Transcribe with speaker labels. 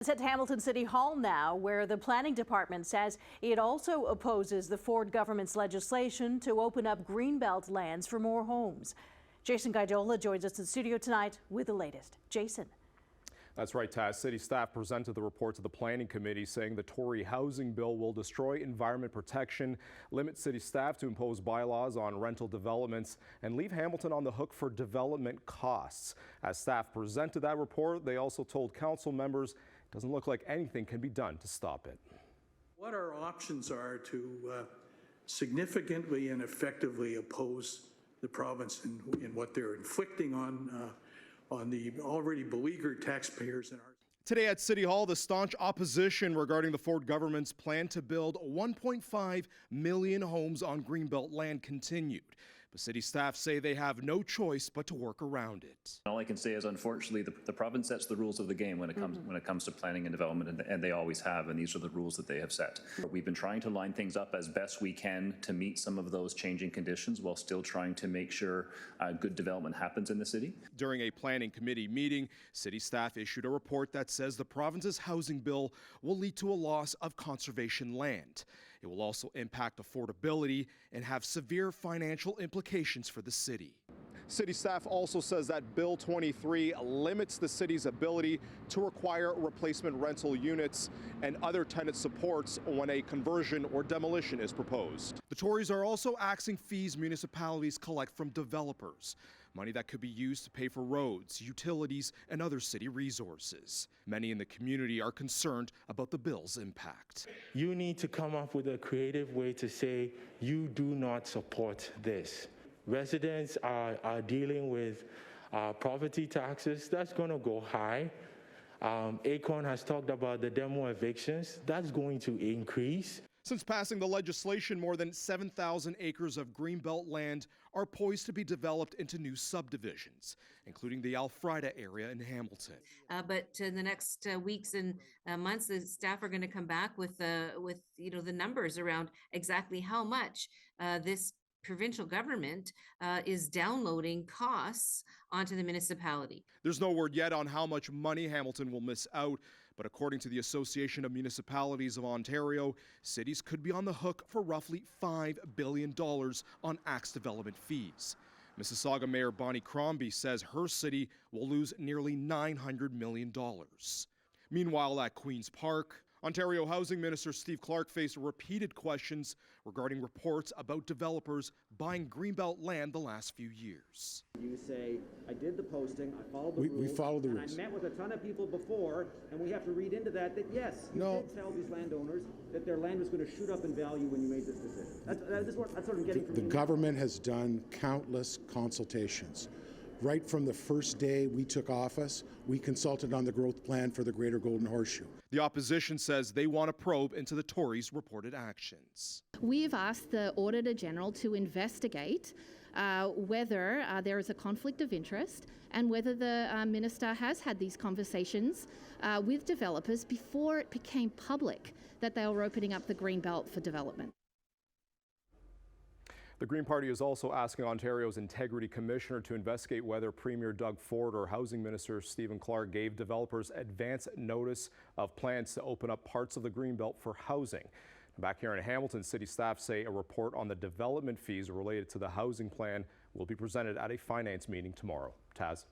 Speaker 1: Let's head to Hamilton City Hall now, where the planning department says it also opposes the Ford government's legislation to open up Greenbelt lands for more homes. Jason Gaidola joins us in studio tonight with the latest. Jason.
Speaker 2: That's right, Taz. City staff presented the report to the Planning Committee saying the Tory housing bill will destroy environment protection, limit city staff to impose bylaws on rental developments, and leave Hamilton on the hook for development costs. As staff presented that report, they also told council members it doesn't look like anything can be done to stop it.
Speaker 3: What our options are to significantly and effectively oppose the province in what they're inflicting on the already beleaguered taxpayers in our.
Speaker 2: Today at City Hall, the staunch opposition regarding the Ford government's plan to build 1.5 million homes on Greenbelt land continued. But city staff say they have no choice but to work around it.
Speaker 4: All I can say is, unfortunately, the province sets the rules of the game when it comes to planning and development, and they always have, and these are the rules that they have set. We've been trying to line things up as best we can to meet some of those changing conditions while still trying to make sure good development happens in the city. During a planning committee meeting, city staff issued a report that says the province's housing bill will lead to a loss of conservation land. It will also impact affordability and have severe financial implications for the city. City staff also says that Bill 23 limits the city's ability to require replacement rental units and other tenant supports when a conversion or demolition is proposed. The Tories are also axing fees municipalities collect from developers, money that could be used to pay for roads, utilities, and other city resources. Many in the community are concerned about the bill's impact.
Speaker 5: You need to come up with a creative way to say you do not support this. Residents are dealing with property taxes. That's going to go high. Acorn has talked about the demo evictions. That's going to increase.
Speaker 2: Since passing the legislation, more than 7,000 acres of Greenbelt land are poised to be developed into new subdivisions, including the Alfreda area in Hamilton.
Speaker 6: But in the next weeks and months, the staff are going to come back with the numbers around exactly how much this provincial government is downloading costs onto the municipality.
Speaker 2: There's no word yet on how much money Hamilton will miss out, but according to the Association of Municipalities of Ontario, cities could be on the hook for roughly $5 billion on axe development fees. Mississauga Mayor Bonnie Crombie says her city will lose nearly $900 million. Meanwhile, at Queen's Park, Ontario Housing Minister Steve Clark faced repeated questions regarding reports about developers buying Greenbelt land the last few years.
Speaker 7: You say, I did the posting, I followed the rules.
Speaker 8: We followed the rules.
Speaker 7: I met with a ton of people before, and we have to read into that yes, you did tell these landowners that their land was going to shoot up in value when you made this decision. That's what I'm getting from you.
Speaker 8: The government has done countless consultations. Right from the first day we took office, we consulted on the growth plan for the Greater Golden Horseshoe.
Speaker 2: The opposition says they want to probe into the Tories' reported actions.
Speaker 9: We've asked the Auditor General to investigate whether there is a conflict of interest and whether the minister has had these conversations with developers before it became public that they were opening up the Greenbelt for development.
Speaker 2: The Green Party is also asking Ontario's Integrity Commissioner to investigate whether Premier Doug Ford or Housing Minister Stephen Clark gave developers advance notice of plans to open up parts of the Greenbelt for housing. Back here in Hamilton, city staff say a report on the development fees related to the housing plan will be presented at a finance meeting tomorrow. Taz.